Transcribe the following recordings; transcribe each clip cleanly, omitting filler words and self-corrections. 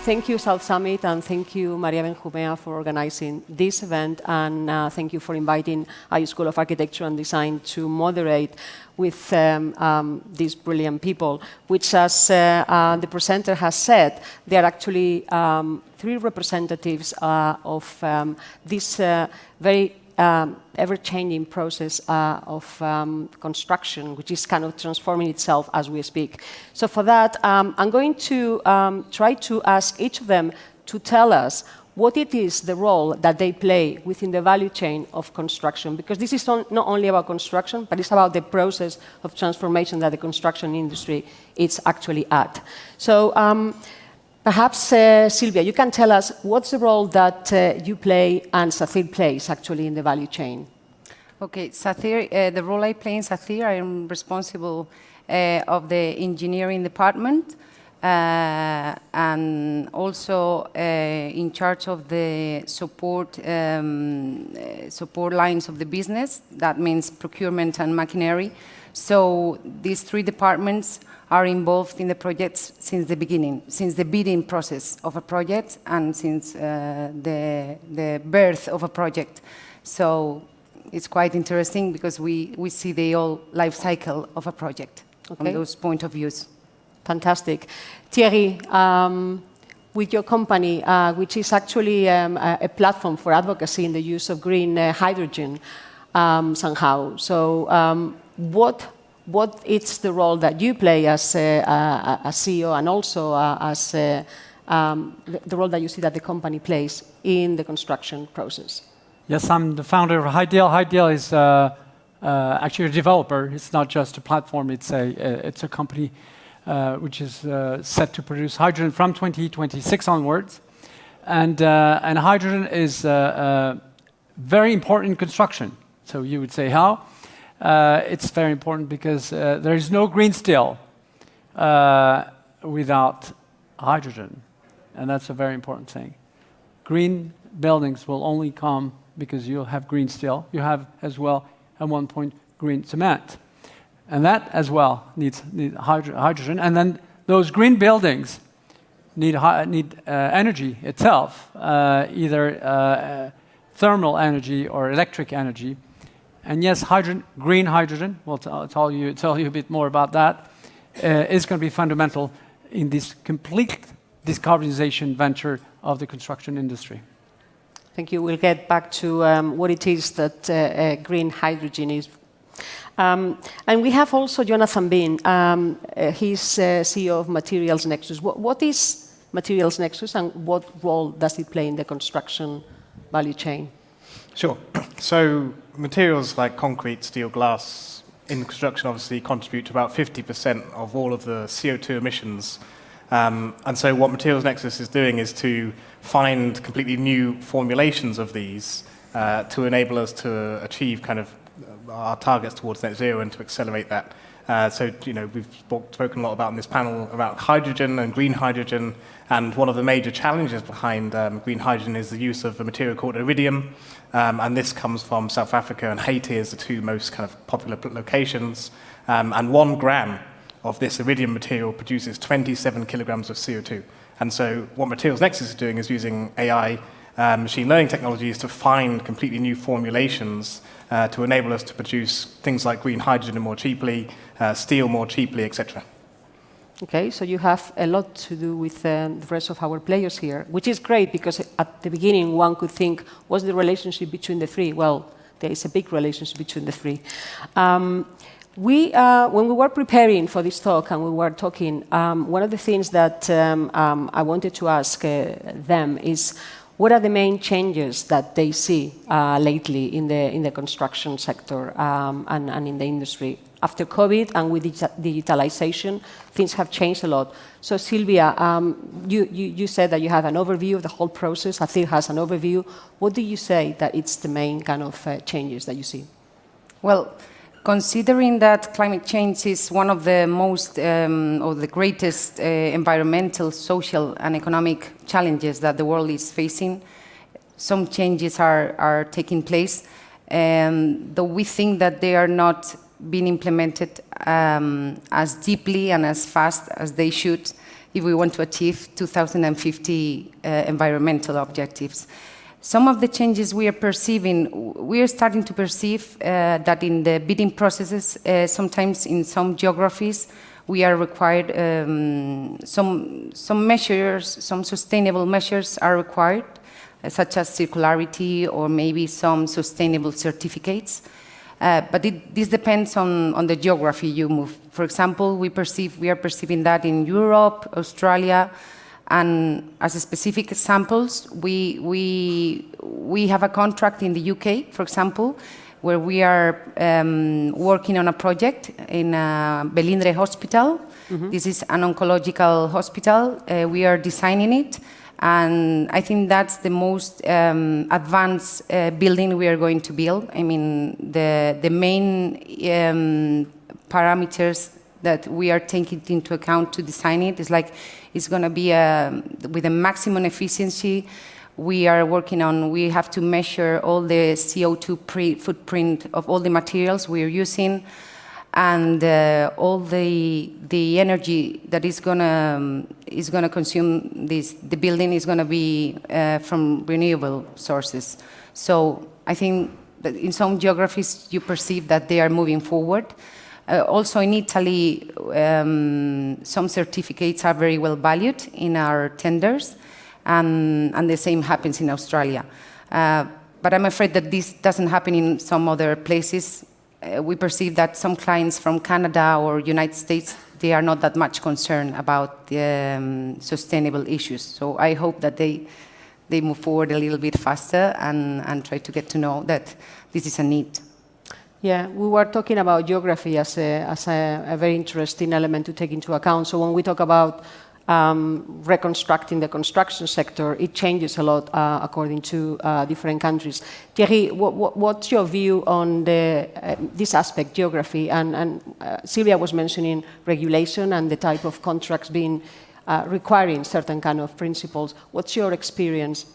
thank you, South Summit, and thank you, Maria Benjumea, for organizing this event, and thank you for inviting IU School of Architecture and Design to moderate with these brilliant people, which, as the presenter has said, they are actually three representatives of this very ever-changing process of construction, which is kind of transforming itself as we speak. So for that, I'm going to try to ask each of them to tell us what it is, the role that they play within the value chain of construction, because this is not only about construction, but it's about the process of transformation that the construction industry is actually at. So perhaps, Silvia, you can tell us what's the role that you play and Sathir plays actually in the value chain. Okay, Sathir, the role I play in Sathir, I am responsible of the engineering department and also in charge of the support lines of the business. That means procurement and machinery. So these three departments are involved in the projects since the beginning, since the bidding process of a project and since the birth of a project. So it's quite interesting because we see the whole life cycle of a project from those point of views. Fantastic. Thierry, with your company, which is actually a platform for advocacy in the use of green hydrogen somehow. So what is the role that you play as a CEO and also as the role that you see that the company plays in the construction process? Yes, I'm the founder of Hydeal. Hydeal is actually a developer. It's not just a platform. It's a company which is set to produce hydrogen from 2026 onwards. And hydrogen is very important in construction. So you would say how? It's very important because there is no green steel without hydrogen. And that's a very important thing. Green buildings will only come because you'll have green steel. You have as well, at one point, green cement. And that as well needs hydrogen. And then those green buildings need energy itself, either thermal energy or electric energy. And yes, green hydrogen, we'll tell you a bit more about that, is going to be fundamental in this complete decarbonization venture of the construction industry. Thank you. We'll get back to what it is that green hydrogen is. And we have also Jonathan Bean. He's CEO of Materials Nexus. What is Materials Nexus and what role does it play in the construction value chain? Sure. So materials like concrete, steel, glass in construction obviously contribute to about 50% of all of the CO2 emissions. And so what Materials Nexus is doing is to find completely new formulations of these to enable us to achieve kind of our targets towards net zero and to accelerate that. So, we've spoken a lot about in this panel about hydrogen and green hydrogen, and one of the major challenges behind green hydrogen is the use of a material called iridium, and this comes from South Africa and Haiti as the two most kind of popular locations, and 1 gram of this iridium material produces 27 kilograms of CO2. And so what Materials Nexus is doing is using AI, machine learning technologies to find completely new formulations to enable us to produce things like green hydrogen more cheaply, steel more cheaply, etc. Okay, so you have a lot to do with the rest of our players here, which is great because at the beginning one could think, what's the relationship between the three? Well, there is a big relationship between the three. When we were preparing for this talk and we were talking, one of the things that I wanted to ask them is, what are the main changes that they see lately in the construction sector and in the industry? After COVID and with digitalization, things have changed a lot. So Silvia, you said that you have an overview of the whole process. Athir has an overview. What do you say that it's the main kind of changes that you see? Well, considering that climate change is one of the most or the greatest environmental, social and economic challenges that the world is facing, some changes are taking place, though we think that they are not being implemented as deeply and as fast as they should. if we want to achieve 2050 environmental objectives. Some of the changes we are perceiving, we are starting to perceive that in the bidding processes, sometimes in some geographies, we are required, some measures, some sustainable measures are required, such as circularity or maybe some sustainable certificates. But this depends on the geography you move. For example, we are perceiving that in Europe, Australia, and as specific examples, we have a contract in the UK, for example, where we are working on a project in Belindre Hospital. This is an oncological hospital. We are designing it, and I think that's the most advanced building we are going to build. I mean, the main parameters that we are taking into account to design it is like it's going to be with a maximum efficiency. We are working on, we have to measure all the CO2 footprint of all the materials we are using, and all the energy that is gonna consume this. The building is gonna be from renewable sources. So I think that in some geographies you perceive that they are moving forward. Also in Italy, some certificates are very well valued in our tenders, and the same happens in Australia. But I'm afraid that this doesn't happen in some other places. We perceive that some clients from Canada or United States, they are not that much concerned about the sustainable issues. So I hope that they move forward a little bit faster and try to get to know that this is a need. Yeah, we were talking about geography as a very interesting element to take into account. So when we talk about reconstructing the construction sector, it changes a lot according to different countries. Thierry, what's your view on this aspect, geography? And Silvia was mentioning regulation and the type of contracts being requiring certain kind of principles. What's your experience?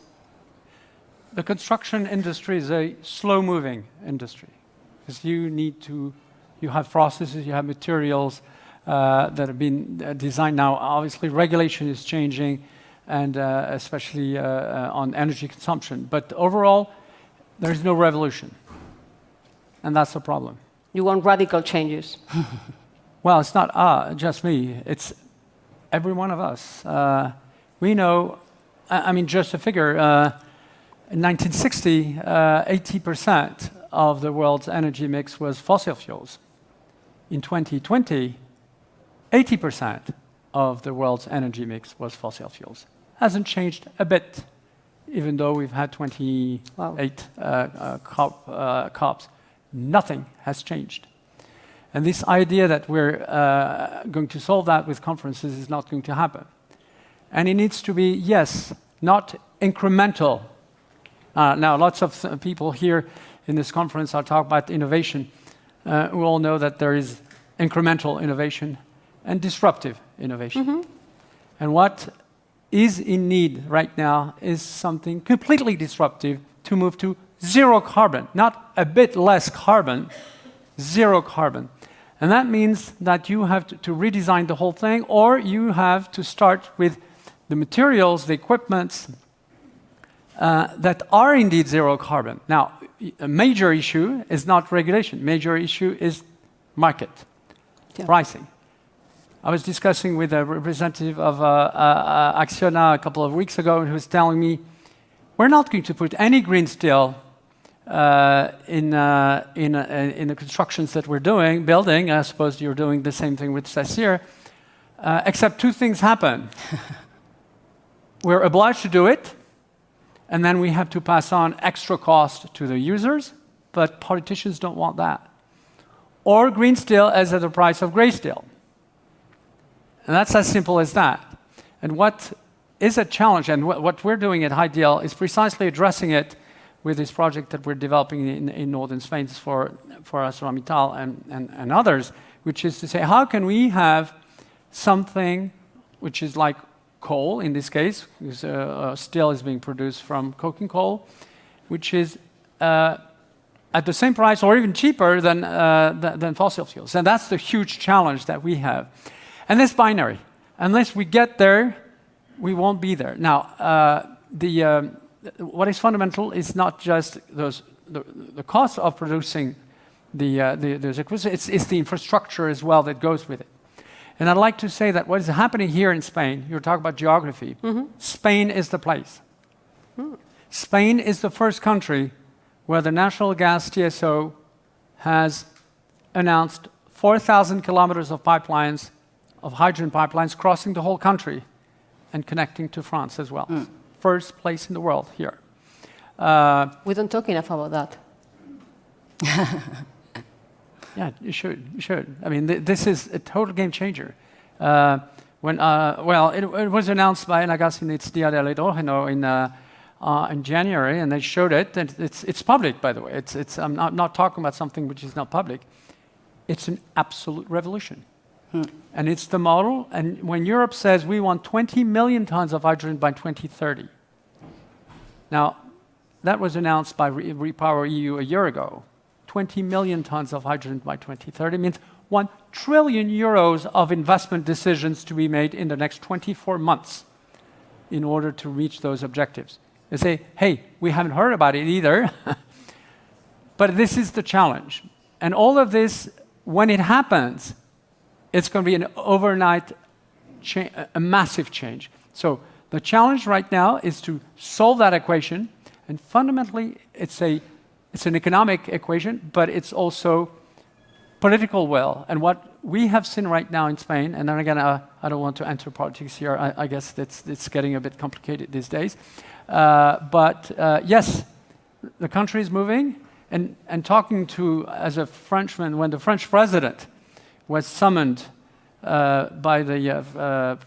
The construction industry is a slow-moving industry. Because you have processes, you have materials that have been designed now. Obviously, regulation is changing, and especially on energy consumption. But overall, there is no revolution. And that's the problem. You want radical changes? Well, it's not just me. It's every one of us. We know, I mean, just a figure, in 1960, 80% of the world's energy mix was fossil fuels. In 2020, 80% of the world's energy mix was fossil fuels. Hasn't changed a bit, even though we've had 28 COPs. Nothing has changed. And this idea that we're going to solve that with conferences is not going to happen. And it needs to be, yes, not incremental. Now, lots of people here in this conference are talking about innovation. We all know that there is incremental innovation and disruptive innovation. And what is in need right now is something completely disruptive to move to zero carbon, not a bit less carbon, zero carbon. And that means that you have to redesign the whole thing, or you have to start with the materials, the equipments that are indeed zero carbon. Now, a major issue is not regulation. Major issue is market, pricing. I was discussing with a representative of Acciona a couple of weeks ago, who was telling me, we're not going to put any green steel in the constructions that we're building. I suppose you're doing the same thing with Sacyr, except two things happen. We're obliged to do it, and then we have to pass on extra cost to the users, but politicians don't want that. Or green steel is at the price of gray steel. And that's as simple as that. And what is a challenge, and what we're doing at Ideal, is precisely addressing it with this project that we're developing in northern Spain for ArcelorMittal and others, which is to say, how can we have something which is like coal, in this case, because steel is being produced from coking coal, which is at the same price or even cheaper than fossil fuels. And that's the huge challenge that we have. And it's binary. unless we get there, we won't be there. Now, what is fundamental is not just the cost of producing those equipment, it's the infrastructure as well that goes with it. And I'd like to say that what is happening here in Spain, you're talking about geography, Spain is the place. Spain is the first country where the National Gas TSO has announced 4,000 kilometers of pipelines, of hydrogen pipelines, crossing the whole country and connecting to France as well. First place in the world here. We don't talk enough about that. Yeah, you should. You should. I mean, this is a total game changer. It was announced by Nagas in its Dia del Hidrógeno in January, and they showed it. And it's public, by the way. I'm not talking about something which is not public. It's an absolute revolution. And it's the model. And when Europe says we want 20 million tons of hydrogen by 2030, now that was announced by Repower EU a year ago. 20 million tons of hydrogen by 2030 means 1 trillion euros of investment decisions to be made in the next 24 months in order to reach those objectives. They say, hey, we haven't heard about it either. But this is the challenge. And all of this, when it happens, it's going to be an overnight, a massive change. So the challenge right now is to solve that equation. And fundamentally, it's an economic equation, but it's also political will. And what we have seen right now in Spain, and then again, I don't want to enter politics here. I guess it's getting a bit complicated these days. But yes, the country is moving. And talking to, as a Frenchman, when the French president was summoned by the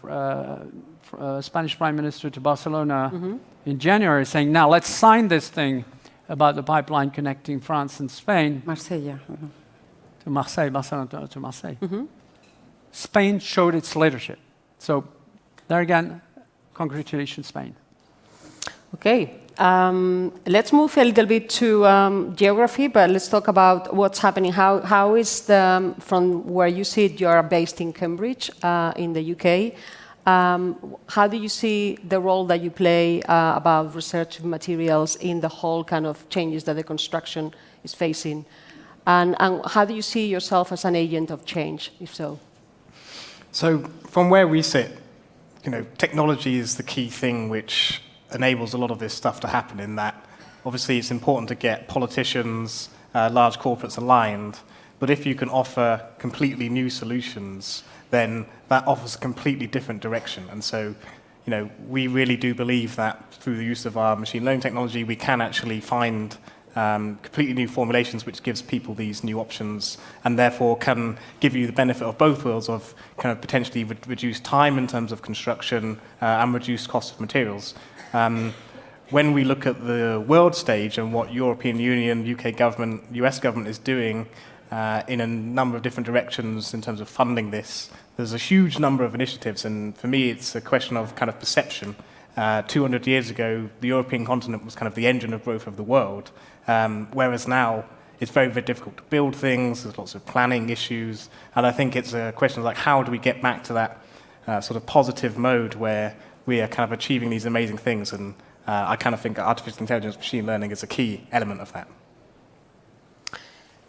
Spanish Prime Minister to Barcelona in January, saying, now let's sign this thing about the pipeline connecting France and Spain. Marsella. To Marseille, Barcelona to Marseille. Spain showed its leadership. So there again, congratulations, Spain. Okay. Let's move a little bit to geography, but let's talk about what's happening. How is from where you sit, you are based in Cambridge, in the UK. How do you see the role that you play about research materials in the whole kind of changes that the construction is facing? And how do you see yourself as an agent of change, if so? So from where we sit, technology is the key thing which enables a lot of this stuff to happen, in that obviously it's important to get politicians, large corporates aligned, but if you can offer completely new solutions, then that offers a completely different direction. And so, we really do believe that through the use of our machine learning technology, we can actually find completely new formulations which gives people these new options, and therefore can give you the benefit of both worlds of kind of potentially reduce time in terms of construction and reduce cost of materials. When we look at the world stage and what European Union, UK government, US government is doing in a number of different directions in terms of funding this, there's a huge number of initiatives, and for me it's a question of kind of perception. 200 years ago, the European continent was kind of the engine of growth of the world, whereas now it's very, very difficult to build things, there's lots of planning issues, and I think it's a question of like, how do we get back to that sort of positive mode where we are kind of achieving these amazing things, and I kind of think artificial intelligence, machine learning is a key element of that.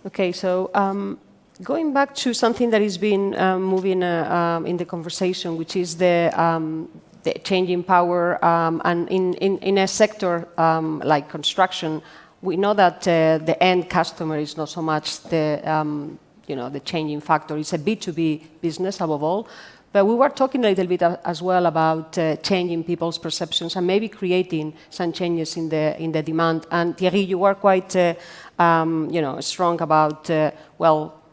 Okay, so going back to something that has been moving in the conversation, which is the changing power, and in a sector like construction, we know that the end customer is not so much the changing factor. It's a B2B business above all. But we were talking a little bit as well about changing people's perceptions and maybe creating some changes in the demand. And Thierry, you were quite strong about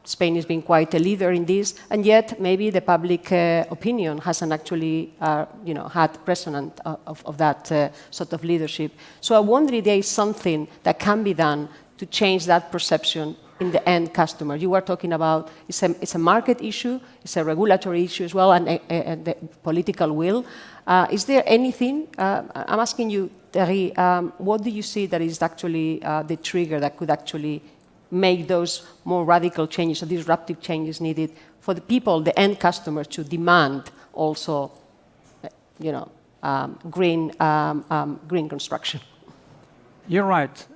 Spain has been quite a leader in this, and yet maybe the public opinion hasn't actually had precedent of that sort of leadership. So I wonder if there is something that can be done to change that perception in the end customer. You were talking about it's a market issue, it's a regulatory issue as well, and the political will. Is there anything, I'm asking you, Thierry, what do you see that is actually the trigger that could actually make those more radical changes or disruptive changes needed for the people, the end customers, to demand also, green construction. You're right.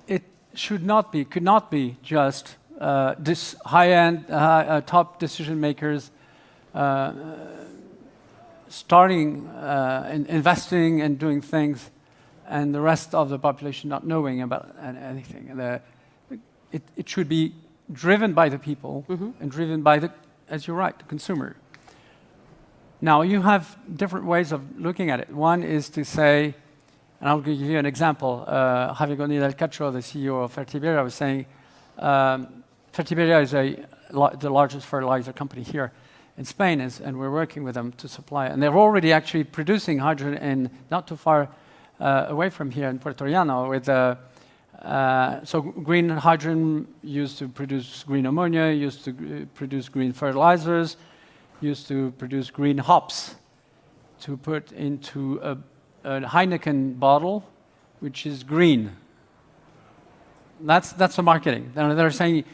It could not be just this high-end, top decision makers starting investing and doing things, and the rest of the population not knowing about anything. It should be driven by the people and driven by as you're right, the consumer. Now, you have different ways of looking at it. One is to say, and I'll give you an example. Javier Goni del Cacho, the CEO of Fertiberia, was saying, Fertiberia is the largest fertilizer company here in Spain, and we're working with them to supply. And they're already actually producing hydrogen not too far away from here in Puerto Llano. So green hydrogen used to produce green ammonia, used to produce green fertilizers, used to produce green hops to put into a Heineken bottle, which is green. That's the marketing. They're saying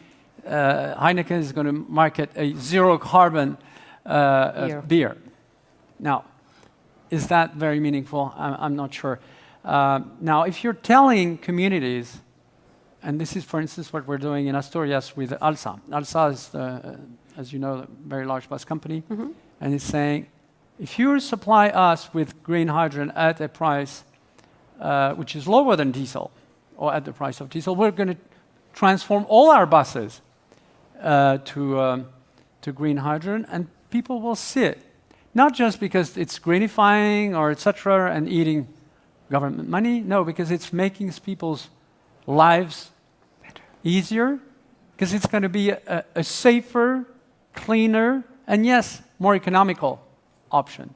Heineken is going to market a zero carbon beer. Now, is that very meaningful? I'm not sure. Now, if you're telling communities, and this is, for instance, what we're doing in Asturias with Alsa. Alsa is, as you know, a very large bus company, and it's saying, if you supply us with green hydrogen at a price which is lower than diesel, or at the price of diesel, we're going to transform all our buses to green hydrogen, and people will see it. Not just because it's greenifying or etc. and eating government money, no, because it's making people's lives easier, because it's going to be a safer, cleaner, and yes, more economical option.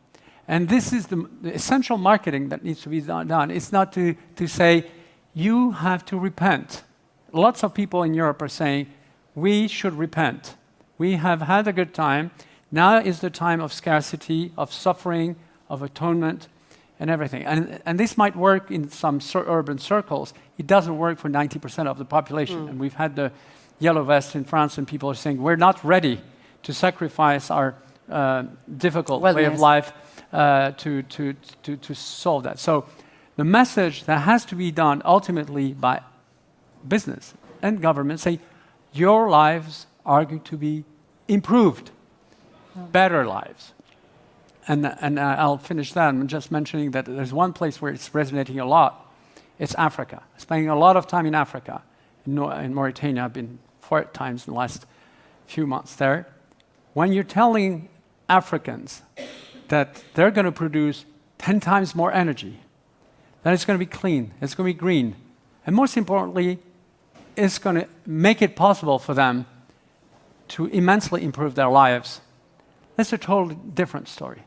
And this is the essential marketing that needs to be done. It's not to say, you have to repent. Lots of people in Europe are saying, we should repent. We have had a good time. Now is the time of scarcity, of suffering, of atonement, and everything. And this might work in some urban circles. It doesn't work for 90% of the population. And we've had the yellow vest in France, and people are saying, we're not ready to sacrifice our difficult way of life to solve that. So the message that has to be done ultimately by business and government, say, your lives are going to be improved, better lives. And I'll finish that. I'm just mentioning that there's one place where it's resonating a lot. It's Africa. Spending a lot of time in Africa. In Mauritania, I've been 4 times in the last few months there. When you're telling Africans that they're going to produce 10 times more energy, that it's going to be clean, it's going to be green, and most importantly, it's going to make it possible for them to immensely improve their lives, that's a totally different story.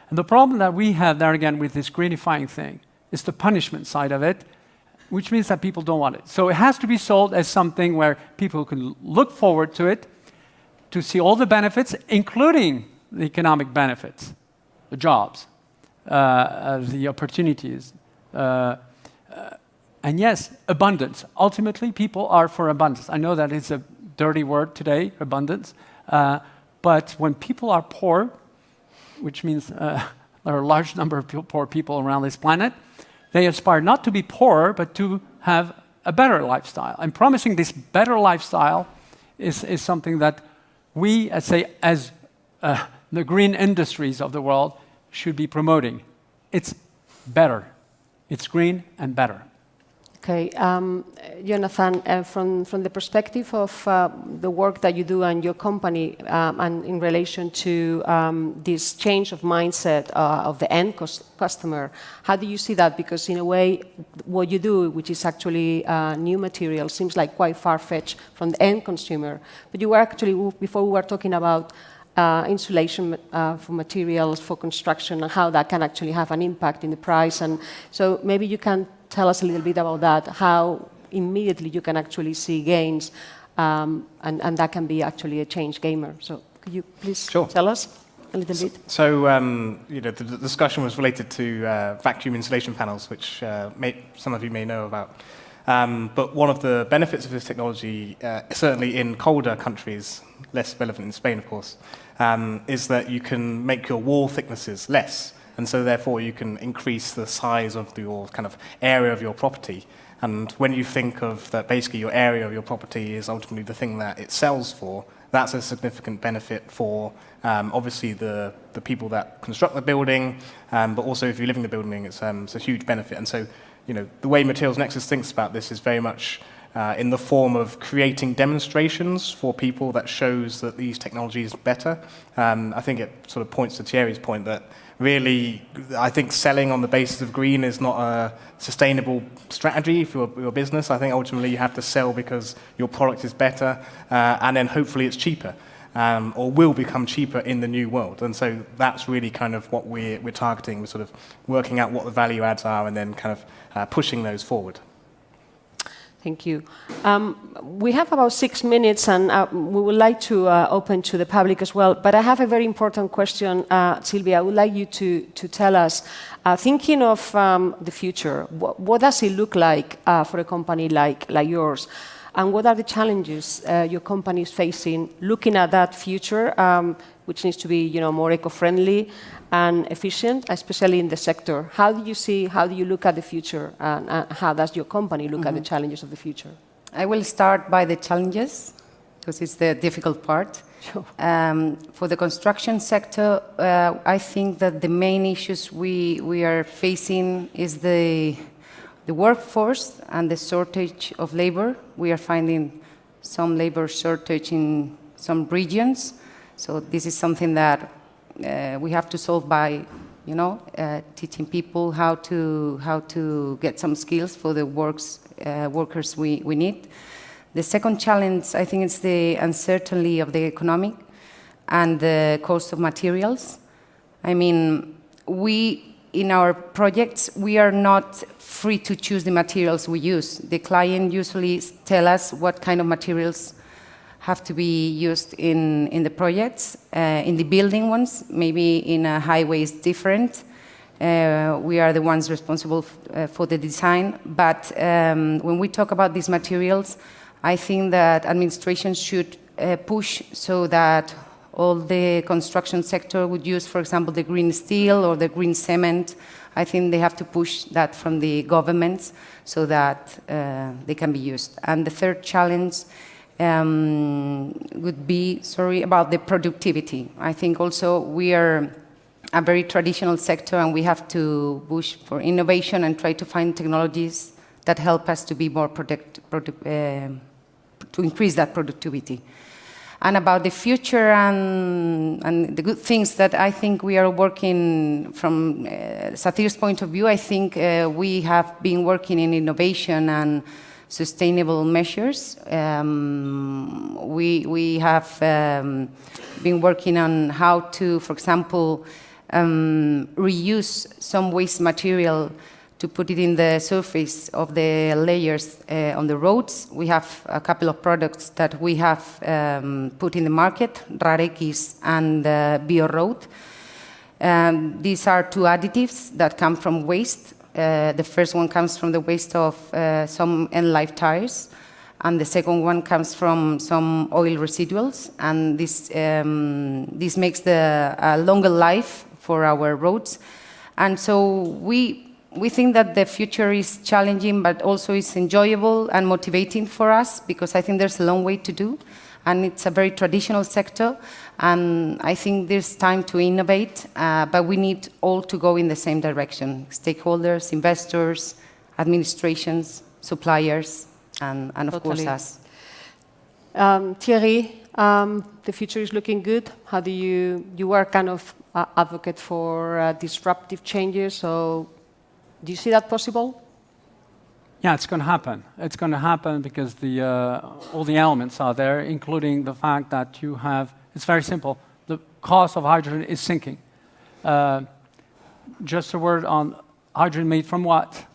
And the problem that we have there again with this greenifying thing is the punishment side of it, which means that people don't want it. So it has to be sold as something where people can look forward to it, to see all the benefits, including the economic benefits, the jobs, the opportunities, and yes, abundance. Ultimately, people are for abundance. I know that it's a dirty word today, abundance, but when people are poor, which means there are a large number of poor people around this planet, they aspire not to be poorer, but to have a better lifestyle. And promising this better lifestyle is something that we, as the green industries of the world, should be promoting. It's better. It's green and better. Okay, Jonathan, from the perspective of the work that you do and your company, and in relation to this change of mindset of the end customer, how do you see that? Because in a way, what you do, which is actually new material, seems like quite far-fetched from the end consumer. But you were actually, before we were talking about insulation for materials, for construction, and how that can actually have an impact in the price. And so maybe you can tell us a little bit about that, how immediately you can actually see gains, and that can be actually a change gamer. So could you please tell us a little bit? So the discussion was related to vacuum insulation panels, which some of you may know about. But one of the benefits of this technology, certainly in colder countries, less relevant in Spain, of course, is that you can make your wall thicknesses less. And so therefore you can increase the size of your kind of area of your property. And when you think of that basically your area of your property is ultimately the thing that it sells for, that's a significant benefit for obviously the people that construct the building, but also if you live in the building, it's a huge benefit. And so, the way Materials Nexus thinks about this is very much in the form of creating demonstrations for people that shows that these technologies are better. I think it sort of points to Thierry's point that really, I think selling on the basis of green is not a sustainable strategy for your business. I think ultimately you have to sell because your product is better, and then hopefully it's cheaper, or will become cheaper in the new world. And so that's really kind of what we're targeting. We're sort of working out what the value adds are and then kind of pushing those forward. Thank you. We have about 6 minutes, and we would like to open to the public as well. But I have a very important question, Sylvia. I would like you to tell us, thinking of the future, what does it look like for a company like yours? And what are the challenges your company is facing looking at that future, which needs to be more eco-friendly and efficient, especially in the sector? How do you look at the future, and how does your company look at the challenges of the future? I will start by the challenges, because it's the difficult part. Sure. For the construction sector, I think that the main issues we are facing is the workforce and the shortage of labor. We are finding some labor shortage in some regions. So this is something that we have to solve by, teaching people how to get some skills for the workers we need. The second challenge, I think, is the uncertainty of the economic and the cost of materials. I mean, in our projects, we are not free to choose the materials we use. The client usually tell us what kind of materials have to be used in the projects. In the building ones, maybe in a highway is different. We are the ones responsible for the design. But when we talk about these materials, I think that administration should push so that all the construction sector would use, for example, the green steel or the green cement. I think they have to push that from the governments so that they can be used. And the third challenge would be, about the productivity. I think also we are a very traditional sector, and we have to push for innovation and try to find technologies that help us to be more to increase that productivity. And about the future and the good things that I think we are working from Sathir's point of view, I think we have been working in innovation and sustainable measures. We have been working on how to, for example, reuse some waste material to put it in the surface of the layers on the roads. We have a couple of products that we have put in the market, Rarekis and BioRoad. These are two additives that come from waste. The first one comes from the waste of some end-life tires, and the second one comes from some oil residuals. And this makes a longer life for our roads. And so we think that the future is challenging, but also it's enjoyable and motivating for us, because I think there's a long way to do, and it's a very traditional sector, and I think there's time to innovate, but we need all to go in the same direction: stakeholders, investors, administrations, suppliers, and of course us. Thierry, the future is looking good. How do you are kind of advocate for disruptive changes, so do you see that possible? Yeah, it's going to happen. It's going to happen because all the elements are there, including the fact that you have, it's very simple, the cost of hydrogen is sinking. Just a word on hydrogen made from what?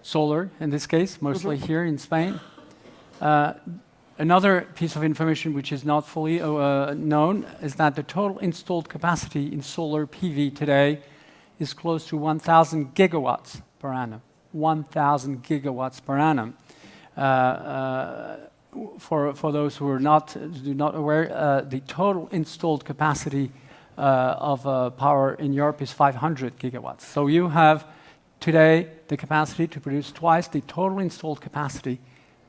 Solar, in this case, mostly here in Spain. Another piece of information which is not fully known is that the total installed capacity in solar PV today is close to 1,000 gigawatts per annum. 1,000 gigawatts per annum. For those who are not aware, the total installed capacity of power in Europe is 500 gigawatts. So you have today the capacity to produce twice the total installed capacity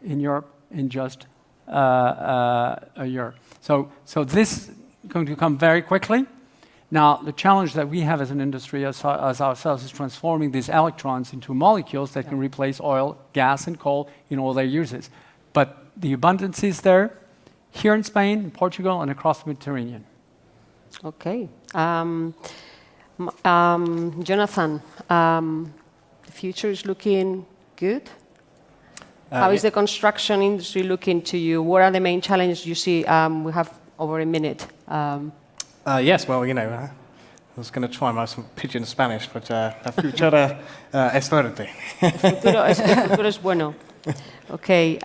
in Europe in just a year. So this is going to come very quickly. Now, the challenge that we have as an industry, as ourselves, is transforming these electrons into molecules that can replace oil, gas, and coal in all their uses. But the abundance is there, here in Spain, in Portugal, and across the Mediterranean. Okay. Jonathan, the future is looking good. How is the construction industry looking to you? What are the main challenges you see? We have over a minute. Yes, well, you know, I was going to try my pidgin Spanish, but la futura es fuerte. El futuro es bueno. Okay,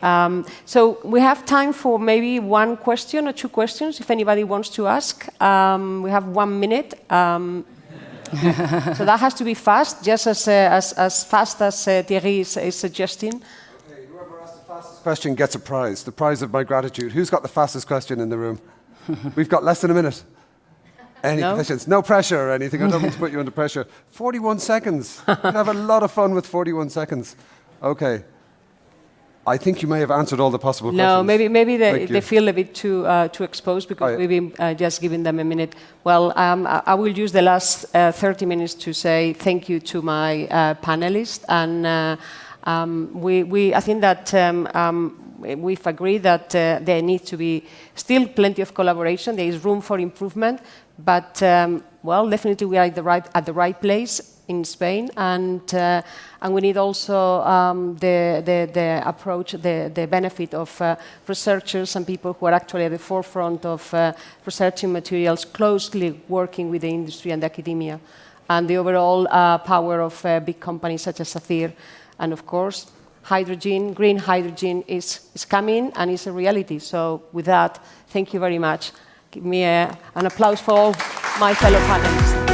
so we have time for maybe one question or two questions, if anybody wants to ask. We have 1 minute. So that has to be fast, just as fast as Thierry is suggesting. Okay, whoever asks the fastest question gets a prize, the prize of my gratitude. Who's got the fastest question in the room? We've got less than a minute. Any questions? No pressure or anything. I don't mean to put you under pressure. 41 seconds. You can have a lot of fun with 41 seconds. Okay. I think you may have answered all the possible questions. No, maybe they feel a bit too exposed because we've been just giving them a minute. Well, I will use the last 30 minutes to say thank you to my panelists, and I think that we've agreed that there needs to be still plenty of collaboration. There is room for improvement, but well, definitely we are at the right place in Spain, and we need also the approach, the benefit of researchers and people who are actually at the forefront of researching materials, closely working with the industry and the academia, and the overall power of big companies such as Sacyr. And of course, hydrogen, green hydrogen is coming and is a reality. So with that, thank you very much. Give me an applause for all my fellow panelists.